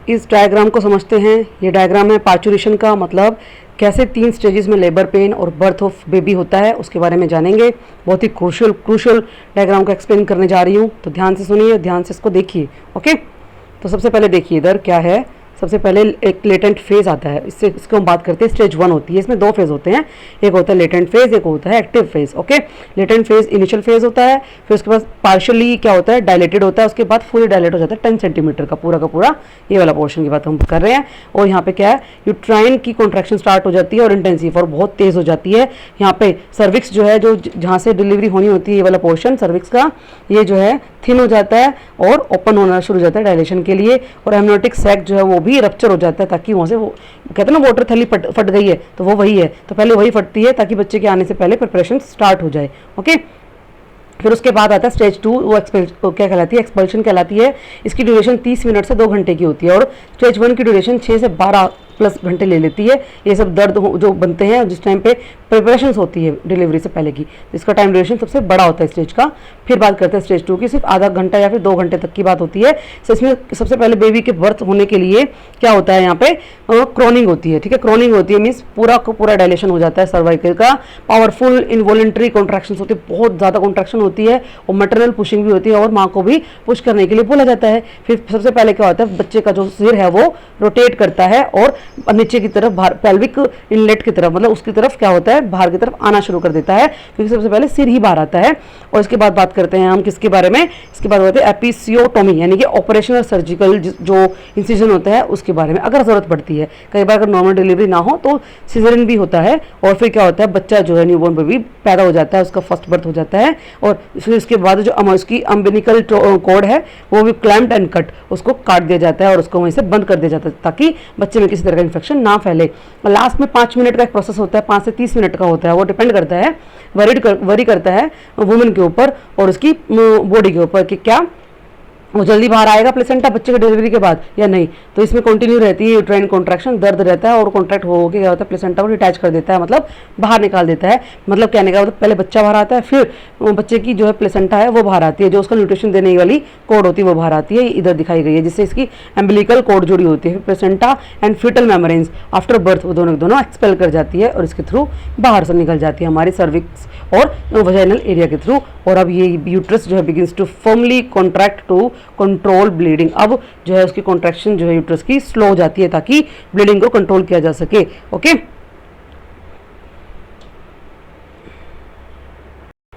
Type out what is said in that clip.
इस डायग्राम को समझते हैं। ये डायग्राम है पार्चुरेशन का, मतलब कैसे 3 स्टेजेस में लेबर पेन और बर्थ ऑफ बेबी होता है उसके बारे में जानेंगे। बहुत ही क्रूशल डायग्राम को एक्सप्लेन करने जा रही हूँ, तो ध्यान से सुनिए, ध्यान से इसको देखिए। ओके, तो सबसे पहले देखिए इधर क्या है। सबसे पहले एक लेटेंट फेज आता है, इसको हम बात करते हैं। स्टेज 1 होती है, इसमें 2 फेज होते हैं, एक होता है लेटेंट फेज, एक होता है active phase. Okay, latent phase initial phase होता है, फिर उसके बाद पार्शियली क्या होता है, डायलेटेड होता है, उसके बाद फुली डायलेट हो जाता है 10 सेंटीमीटर का पूरा ये वाला पोर्शन की बात हम कर रहे हैं। और यहाँ पे क्या है, यूट्राइन की कॉन्ट्रैक्शन स्टार्ट हो जाती है और इंटेंसिव और बहुत तेज हो जाती है। यहाँ पे सर्विक्स जो है, जो जहाँ से डिलीवरी होनी होती है, ये वाला पोर्शन सर्विक्स का, ये जो है थिन हो जाता है और ओपन होना शुरू हो जाता है डायलेशन के लिए। और एमनियोटिक सैक जो है वो भी रप्चर हो जाता है, ताकि वहाँ से वो कहते हैं ना वाटर थैली फट गई है, तो वो वही है, तो पहले वही फटती है ताकि बच्चे के आने से पहले प्रिपरेशन स्टार्ट हो जाए। ओके, फिर उसके बाद आता है स्टेज 2, वो क्या कहलाती है, एक्सपल्शन कहलाती है। इसकी ड्यूरेशन 30 मिनट से 2 घंटे की होती है और स्टेज 1 की ड्यूरेशन 6 से 12 प्लस घंटे ले लेती है। ये सब दर्द जो बनते हैं जिस टाइम पे प्रिपरेशन होती है डिलीवरी से पहले की, इसका टाइम ड्यूरेशन सबसे बड़ा होता है स्टेज का। फिर बात करते हैं स्टेज 2 की, सिर्फ आधा घंटा या फिर 2 घंटे तक की बात होती है। तो इसमें सबसे पहले बेबी के बर्थ होने के लिए क्या होता है, यहाँ पे क्रॉनिंग होती है। ठीक है, क्रॉनिंग होती है मीन्स पूरा का पूरा डायलेशन हो जाता है सर्वाइकल का। पावरफुल इनवॉलेंट्री कॉन्ट्रैक्शन होती है, बहुत ज़्यादा कॉन्ट्रैक्शन होती है और मैटरनल पुशिंग भी होती है और माँ को भी पुश करने के लिए बोला जाता है। फिर सबसे पहले क्या होता है, बच्चे का जो सिर है वो रोटेट करता है और नीचे की तरफ बाहर पेल्विक इनलेट की तरफ, मतलब उसकी तरफ क्या होता है, बाहर की तरफ आना शुरू कर देता है, क्योंकि सबसे पहले सिर ही बाहर आता है। और इसके बाद बात करते हैं हम किसके बारे में, इसके बाद होते हैं एपिसियोटोमी, यानी कि ऑपरेशनल सर्जिकल जो इंसिजन होता है उसके बारे में, अगर जरूरत पड़ती है। कई बार अगर नॉर्मल डिलीवरी ना हो तो सिजरिन भी होता है। और फिर क्या होता है, बच्चा जो है न्यूबॉर्न बेबी पैदा हो जाता है, उसका फर्स्ट बर्थ हो जाता है। और फिर इसके बाद जो उसकी अम्बिलिकल कॉर्ड है वो भी क्लैम्प्ड एंड कट, उसको काट दिया जाता है और उसको वहीं से बंद कर दिया जाता है ताकि बच्चे में किसी तरह का इन्फेक्शन ना फैले। लास्ट में 5 मिनट का एक प्रोसेस होता है, 5 से 30 मिनट का होता है, वो डिपेंड करता है, वरी करता है वुमेन के ऊपर और उसकी बॉडी के ऊपर कि क्या वो जल्दी बाहर आएगा प्लेसेंटा बच्चे के डिलीवरी के बाद या नहीं। तो इसमें कंटिन्यू रहती है यूट्राइन कॉन्ट्रैक्शन, दर्द रहता है और कॉन्ट्रैक्ट हो के क्या होता है, प्लेसेंटा को डिटैच कर देता है, मतलब बाहर निकाल देता है। मतलब कहने का मतलब पहले बच्चा बाहर आता है, फिर बच्चे की जो है प्लेसेंटा है वो बाहर आती है, जो उसका न्यूट्रिशन देने वाली कोड होती है वो बाहर आती है, इधर दिखाई गई है, जिससे इसकी एम्बिलिकल कोड जुड़ी होती है। Placenta and foetal membranes after birth वो दोनों एक्सपेल कर जाती है और इसके थ्रू बाहर से निकल जाती है हमारी सर्विक्स और वजाइनल एरिया के थ्रू। और अब ये यूट्रस जो है begins to firmly contract to control bleeding. अब जो है उसकी कॉन्ट्रैक्शन जो है यूट्रस की स्लो हो जाती है ताकि ब्लीडिंग को कंट्रोल किया जा सके। ओके,